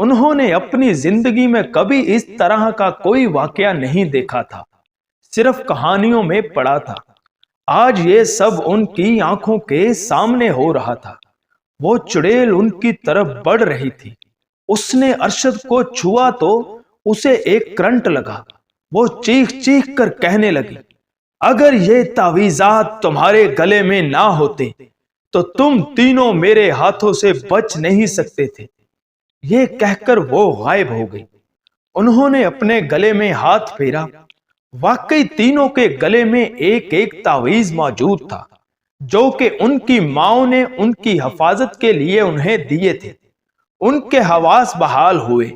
انہوں نے اپنی زندگی میں کبھی اس طرح کا کوئی واقعہ نہیں دیکھا تھا، صرف کہانیوں میں پڑھا تھا۔ آج یہ سب ان کی آنکھوں کے سامنے ہو رہا تھا۔ وہ چڑیل ان کی طرف بڑھ رہی تھی۔ اس نے ارشد کو چھوا تو اسے ایک کرنٹ لگا۔ وہ چیخ چیخ کر کہنے لگی، اگر یہ تعویذات تمہارے گلے میں نہ ہوتے تو تم تینوں میرے ہاتھوں سے بچ نہیں سکتے تھے۔ یہ کہہ کر وہ غائب ہو گئی۔ انہوں نے اپنے گلے میں ہاتھ پھیرا۔ واقعی تینوں کے گلے میں ایک ایک تعویذ موجود تھا، جو کہ ان کی ماں نے ان کی حفاظت کے لیے انہیں دیے تھے۔ ان کے حواس بحال ہوئے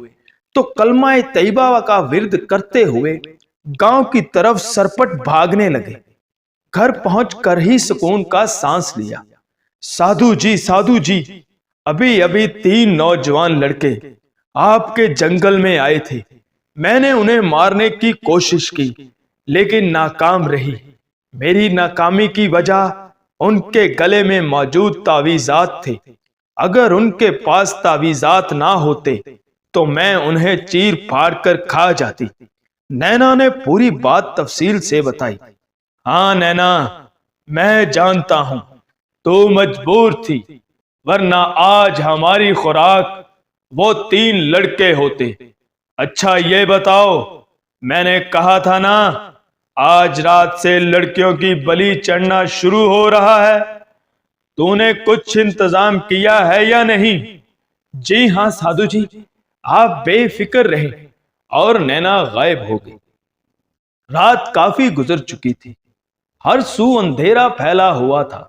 تو کلمہ طیبہ کا ورد کرتے ہوئے گاؤں کی طرف سرپٹ بھاگنے لگے۔ گھر پہنچ کر ہی سکون کا سانس لیا۔ سادھو جی، ابھی ابھی 3 نوجوان لڑکے آپ کے جنگل میں آئے تھے۔ میں نے انہیں مارنے کی کوشش کی لیکن ناکام رہی۔ میری ناکامی کی وجہ ان کے گلے میں موجود تعویذات تھے۔ اگر ان کے پاس تعویذات نہ ہوتے تو میں انہیں چیر پھاڑ کر کھا جاتی۔ نینا نے پوری بات تفصیل سے بتائی۔ ہاں نینا، میں جانتا ہوں تو مجبور تھی، ورنہ آج ہماری خوراک وہ 3 لڑکے ہوتے۔ اچھا یہ بتاؤ، میں نے کہا تھا نا آج رات سے لڑکیوں کی بلی چڑھنا شروع ہو رہا ہے، تو نے کچھ انتظام کیا ہے یا نہیں؟ جی ہاں سادھو جی، آپ بے فکر رہیں۔ اور نینا غائب ہو گئی۔ رات کافی گزر چکی تھی۔ ہر سو اندھیرا پھیلا ہوا تھا۔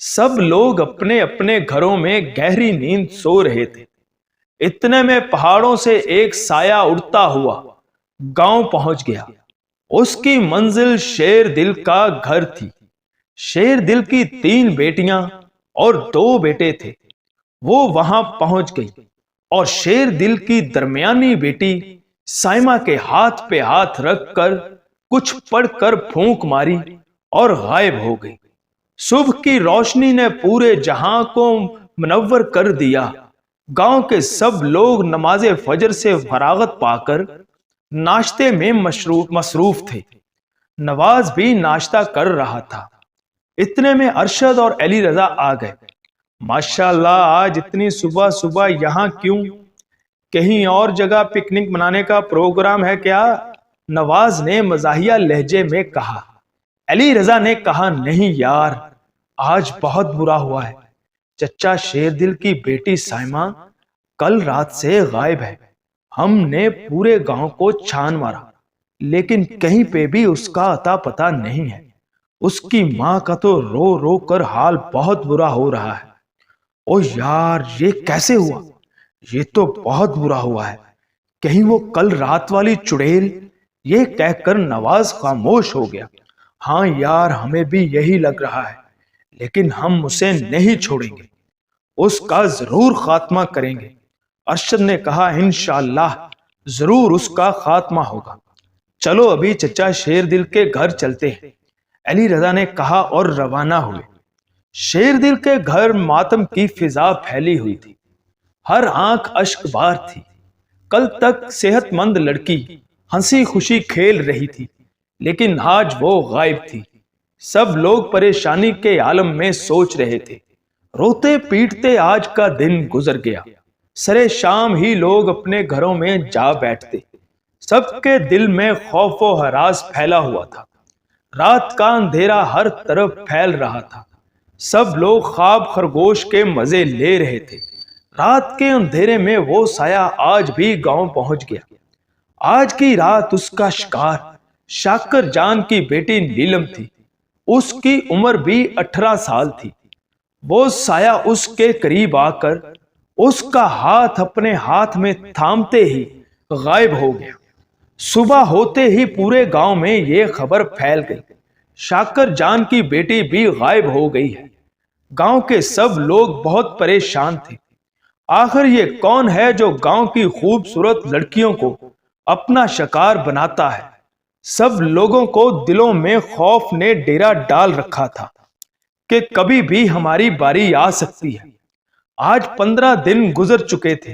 سب لوگ اپنے اپنے گھروں میں گہری نیند سو رہے تھے۔ اتنے میں پہاڑوں سے ایک سایہ اڑتا ہوا گاؤں پہنچ گیا۔ اس کی منزل شیر دل کا گھر تھی۔ شیر دل کی 3 بیٹیاں اور 2 بیٹے تھے۔ وہ وہاں پہنچ گئی اور شیر دل کی درمیانی بیٹی سائمہ کے ہاتھ پہ ہاتھ رکھ کر کچھ پڑھ کر پھونک ماری اور غائب ہو گئی۔ صبح کی روشنی نے پورے جہاں کو منور کر دیا۔ گاؤں کے سب لوگ نماز فجر سے فراغت پا کر ناشتے میں مصروف تھے۔ نواز بھی ناشتہ کر رہا تھا۔ اتنے میں ارشد اور علی رضا آ گئے۔ ماشاءاللہ، آج اتنی صبح صبح یہاں کیوں؟ کہیں اور جگہ پکنک منانے کا پروگرام ہے کیا؟ نواز نے مزاحیہ لہجے میں کہا۔ علی رضا نے کہا، نہیں یار، آج بہت برا ہوا ہے۔ چچا شیر دل کی بیٹی سائمہ کل رات سے غائب ہے۔ ہم نے پورے گاؤں کو چھان مارا لیکن کہیں پہ بھی اس کا اتا پتا نہیں ہے۔ اس کی ماں کا تو رو رو کر حال بہت برا ہو رہا ہے۔ او یار، یہ کیسے ہوا؟ یہ تو بہت برا ہوا ہے۔ کہیں وہ کل رات والی چڑیل؟ یہ کہہ کر نواز خاموش ہو گیا۔ ہاں یار، ہمیں بھی یہی لگ رہا ہے، لیکن ہم اسے نہیں چھوڑیں گے، اس کا ضرور خاتمہ کریں گے۔ ارشد نے کہا، انشاءاللہ ضرور اس کا خاتمہ ہوگا۔ چلو ابھی چچا شیر دل کے گھر چلتے ہیں، علی رضا نے کہا اور روانہ ہوئے۔ شیر دل کے گھر ماتم کی فضا پھیلی ہوئی تھی۔ ہر آنکھ اشک بار تھی۔ کل تک صحت مند لڑکی ہنسی خوشی کھیل رہی تھی، لیکن آج وہ غائب تھی۔ سب لوگ پریشانی کے عالم میں سوچ رہے تھے۔ روتے پیٹتے آج کا دن گزر گیا۔ سرے شام ہی لوگ اپنے گھروں میں جا بیٹھتے۔ سب کے دل میں خوف و ہراس پھیلا ہوا تھا۔ رات کا اندھیرا ہر طرف پھیل رہا تھا۔ سب لوگ خواب خرگوش کے مزے لے رہے تھے۔ رات کے اندھیرے میں وہ سایہ آج بھی گاؤں پہنچ گیا۔ آج کی رات اس کا شکار شاکر جان کی بیٹی نیلم تھی۔ اس کی عمر بھی 18 سال تھی۔ وہ سایہ اس کے قریب آ کر اس کا ہاتھ اپنے ہاتھ میں تھامتے ہی غائب ہو گیا۔ صبح ہوتے ہی پورے گاؤں میں یہ خبر پھیل گئی، شاکر جان کی بیٹی بھی غائب ہو گئی ہے۔ گاؤں کے سب لوگ بہت پریشان تھے۔ آخر یہ کون ہے جو گاؤں کی خوبصورت لڑکیوں کو اپنا شکار بناتا ہے؟ سب لوگوں کو دلوں میں خوف نے ڈیرا ڈال رکھا تھا کہ کبھی بھی ہماری باری آ سکتی ہے۔ آج 15 دن گزر چکے تھے۔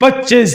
25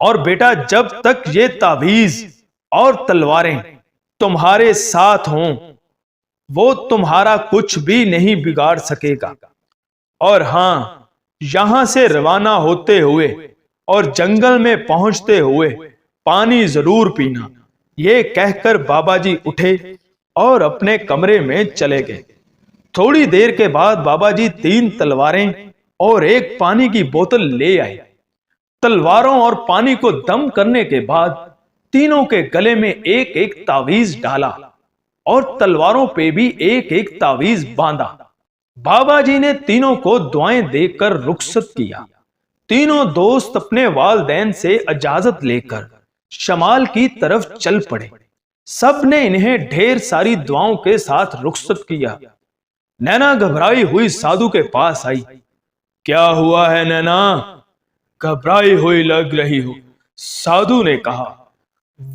اور بیٹا جب تک یہ تعویذ اور تلواریں تمہارے ساتھ ہوں وہ تمہارا کچھ بھی نہیں بگاڑ سکے گا۔ اور ہاں، یہاں سے روانہ ہوتے ہوئے اور جنگل میں پہنچتے ہوئے پانی ضرور پینا۔ یہ کہہ کر بابا جی اٹھے اور اپنے کمرے میں چلے گئے۔ تھوڑی دیر کے بعد بابا جی 3 تلواریں اور ایک پانی کی بوتل لے آئے۔ تلواروں اور پانی کو دم کرنے کے بعد تینوں کے گلے میں ایک ایک تعویذ ڈالا اور تلواروں پہ بھی ایک ایک تعویذ باندھا۔ بابا جی نے تینوں کو دعائیں دے کر رخصت کیا۔ تینوں دوست اپنے والدین سے اجازت لے کر شمال کی طرف چل پڑے۔ سب نے انہیں ڈھیر ساری دعاؤں کے ساتھ رخصت کیا۔ نینا گھبرائی ہوئی سادھو کے پاس آئی۔ کیا ہوا ہے نینا؟ گھبرائی ہوئی لگ رہی ہو، سادھو نے کہا۔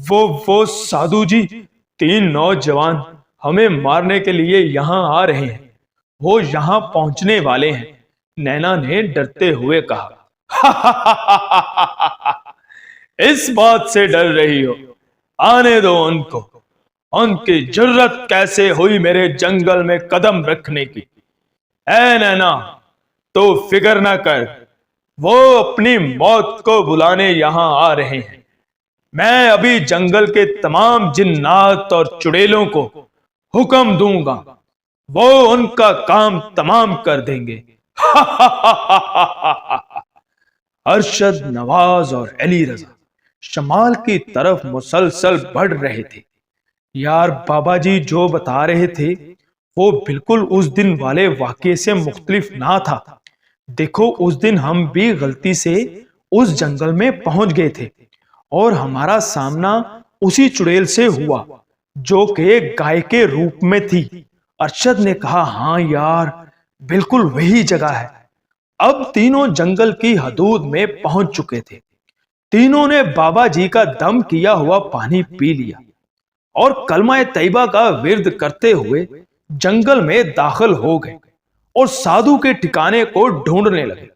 وہ سادھو جی، 3 نوجوان ہمیں مارنے کے لیے یہاں آ رہے ہیں، وہ یہاں پہنچنے والے ہیں، نینا نے ڈرتے ہوئے کہا۔ اس بات سے ڈر رہی ہو؟ آنے دو ان کو، ان کی جرت کیسے ہوئی میرے جنگل میں قدم رکھنے کی؟ اے نینا، تو فکر نہ کر، وہ اپنی موت کو بلانے یہاں آ رہے ہیں۔ میں ابھی جنگل کے تمام جنات اور چڑیلوں کو حکم دوں گا، وہ ان کا کام تمام کر دیں گے۔ ارشد، نواز اور علی رضا شمال کی طرف مسلسل بڑھ رہے تھے۔ یار بابا جی جو بتا رہے تھے وہ بالکل اس دن والے واقعے سے مختلف نہ تھا۔ دیکھو، اس دن ہم بھی غلطی سے اس جنگل میں پہنچ گئے تھے اور ہمارا سامنا اسی چڑیل سے ہوا جو کہ گائے کے روپ میں تھی۔ ارشد نے کہا، ہاں یار، بالکل وہی جگہ ہے۔ اب تینوں جنگل کی حدود میں پہنچ چکے تھے۔ تینوں نے بابا جی کا دم کیا ہوا پانی پی لیا اور کلمہ طیبہ کا ورد کرتے ہوئے جنگل میں داخل ہو گئے اور سادھو کے ٹھکانے کو ڈھونڈنے لگے۔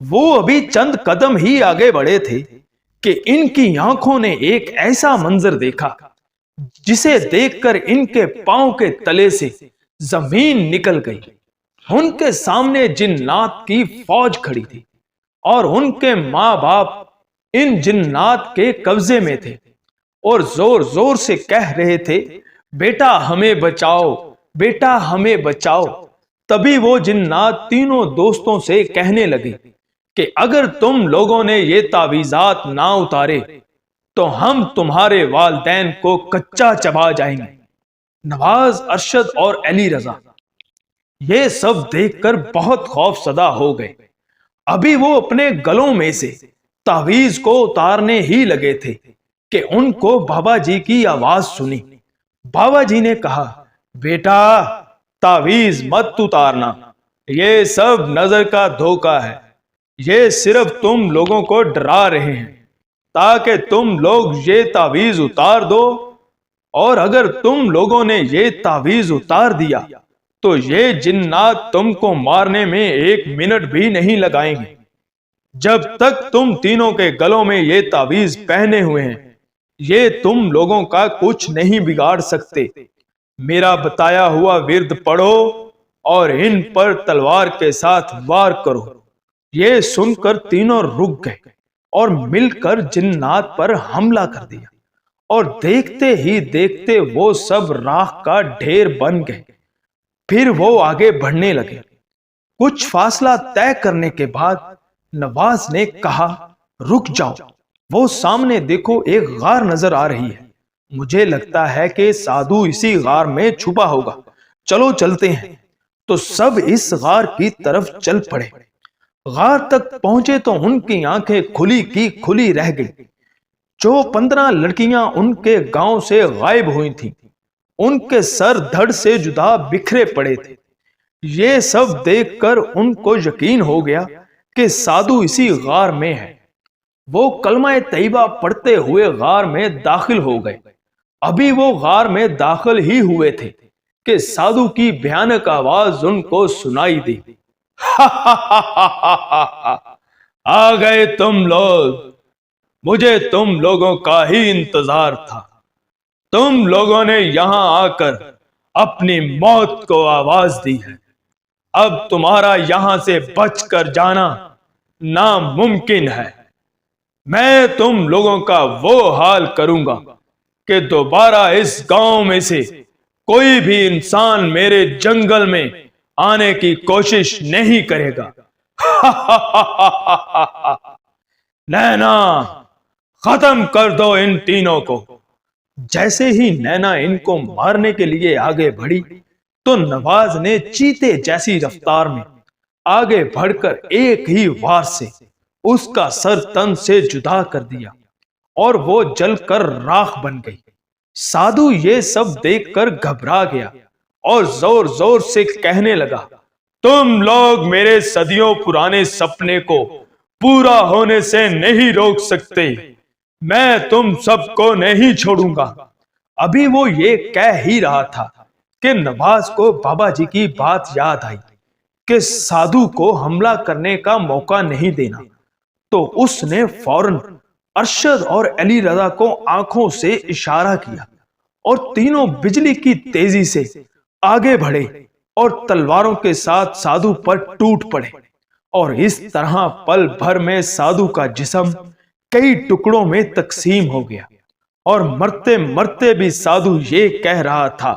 وہ ابھی چند قدم ہی آگے بڑھے تھے کہ ان کی آنکھوں نے ایک ایسا منظر دیکھا جسے دیکھ کر ان کے پاؤں کے تلے سے زمین نکل گئی۔ ان کے سامنے جنات کی فوج کھڑی تھی اور ان کے ماں باپ ان جنات کے قبضے میں تھے اور زور زور سے کہہ رہے تھے، بیٹا ہمیں بچاؤ، بیٹا ہمیں بچاؤ۔ تبھی وہ جنات تینوں دوستوں سے کہنے لگے کہ اگر تم لوگوں نے یہ تعویذات نہ اتارے تو ہم تمہارے والدین کو کچا چبا جائیں گے۔ نواز، ارشد اور علی رضا یہ سب دیکھ کر بہت خوف زدہ ہو گئے۔ ابھی وہ اپنے گلوں میں سے تعویذ کو اتارنے ہی لگے تھے کہ ان کو بابا جی کی آواز سنی۔ بابا جی نے کہا، بیٹا تعویذ مت اتارنا، یہ سب نظر کا دھوکہ ہے، یہ صرف تم لوگوں کو ڈرا رہے ہیں تاکہ تم لوگ یہ تعویذ اتار دو، اور اگر تم لوگوں نے یہ تعویذ اتار دیا تو یہ جنات تم کو مارنے میں 1 منٹ بھی نہیں لگائیں گے۔ جب تک تم تینوں کے گلوں میں یہ تعویذ پہنے ہوئے ہیں یہ تم لوگوں کا کچھ نہیں بگاڑ سکتے۔ میرا بتایا ہوا ورد پڑھو اور ان پر تلوار کے ساتھ وار کرو۔ یہ سن کر تینوں رک گئے اور مل کر جنات پر حملہ کر دیا، اور دیکھتے ہی دیکھتے وہ سب راکھ کا ڈھیر بن گئے۔ پھر وہ آگے بڑھنے لگے۔ کچھ فاصلہ طے کرنے کے بعد نواز نے کہا، رک جاؤ، وہ سامنے دیکھو ایک غار نظر آ رہی ہے، مجھے لگتا ہے کہ سادھو اسی غار میں چھپا ہوگا، چلو چلتے ہیں۔ تو سب اس غار کی طرف چل پڑے۔ غار تک پہنچے تو ان کی آنکھیں کھلی کی کھلی رہ گئی۔ جو 15 لڑکیاں ان کے گاؤں سے غائب ہوئی تھیں ان کے سر دھڑ سے جدا بکھرے پڑے تھے۔ یہ سب دیکھ کر ان کو یقین ہو گیا کہ سادھو اسی غار میں ہے۔ وہ کلمہ طیبہ پڑھتے ہوئے غار میں داخل ہو گئے۔ ابھی وہ غار میں داخل ہی ہوئے تھے کہ سادھو کی بھیانک آواز ان کو سنائی دی۔ آ گئے تم لوگ، مجھے تم لوگوں کا ہی انتظار تھا. تم لوگوں نے یہاں آ کر اپنی موت کو آواز دی ہے. اب تمہارا یہاں سے بچ کر جانا ناممکن ہے. میں تم لوگوں کا وہ حال کروں گا کہ دوبارہ اس گاؤں میں سے کوئی بھی انسان میرے جنگل میں آنے کی کوشش نہیں کرے گا. نینا، ختم کر دو ان تینوں کو. جیسے ہی نینا ان کو مارنے کے لیے آگے بڑھی تو نواز نے چیتے جیسی رفتار میں آگے بڑھ کر ایک ہی وار سے اس کا سر تن سے جدا کر دیا اور وہ جل کر راکھ بن گئی. سادھو یہ سب دیکھ کر گھبرا گیا اور زور زور سے کہنے لگا، تم لوگ میرے صدیوں پرانے سپنے کو پورا ہونے سے نہیں روک سکتے. میں تم سب کو نہیں چھوڑوں گا. ابھی وہ یہ کہہ ہی رہا تھا کہ نواز کو بابا جی کی بات یاد آئی کہ سادھو کو حملہ کرنے کا موقع نہیں دینا. تو اس نے فوراً ارشد اور علی رضا کو آنکھوں سے اشارہ کیا اور تینوں بجلی کی تیزی سے آگے بڑھے اور تلواروں کے ساتھ سادھو پر ٹوٹ پڑے. اور اس طرح پل بھر میں سادھو کا جسم کئی ٹکڑوں میں تقسیم ہو گیا اور مرتے مرتے بھی سادھو یہ کہہ رہا تھا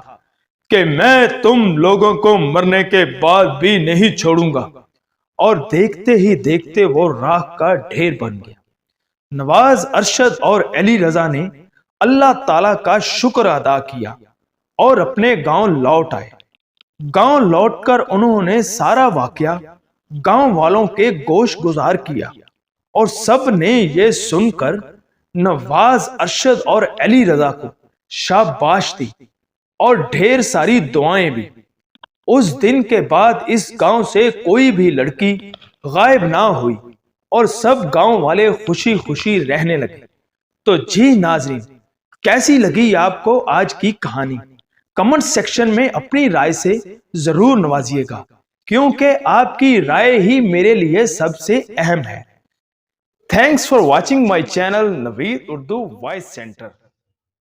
کہ میں تم لوگوں کو مرنے کے بعد بھی نہیں چھوڑوں گا. اور دیکھتے ہی دیکھتے وہ راکھ کا ڈھیر بن گیا. نواز، ارشد اور علی رضا نے اللہ تعالی کا شکر ادا کیا اور اپنے گاؤں لوٹ آئے. گاؤں لوٹ کر انہوں نے سارا واقعہ گاؤں والوں کے گوش گزار کیا اور سب نے یہ سن کر نواز، ارشد اور علی رضا کو شاباش دی اور ڈھیر ساری دعائیں بھی. اس دن کے بعد اس گاؤں سے کوئی بھی لڑکی غائب نہ ہوئی اور سب گاؤں والے خوشی خوشی رہنے لگے. تو جی ناظرین، کیسی لگی آپ کو آج کی کہانی؟ کمنٹ سیکشن میں اپنی رائے سے ضرور نوازیے گا، کیونکہ آپ کی رائے ہی میرے لیے سب سے اہم ہے. Thanks for watching my channel Naveed Urdu voice centre.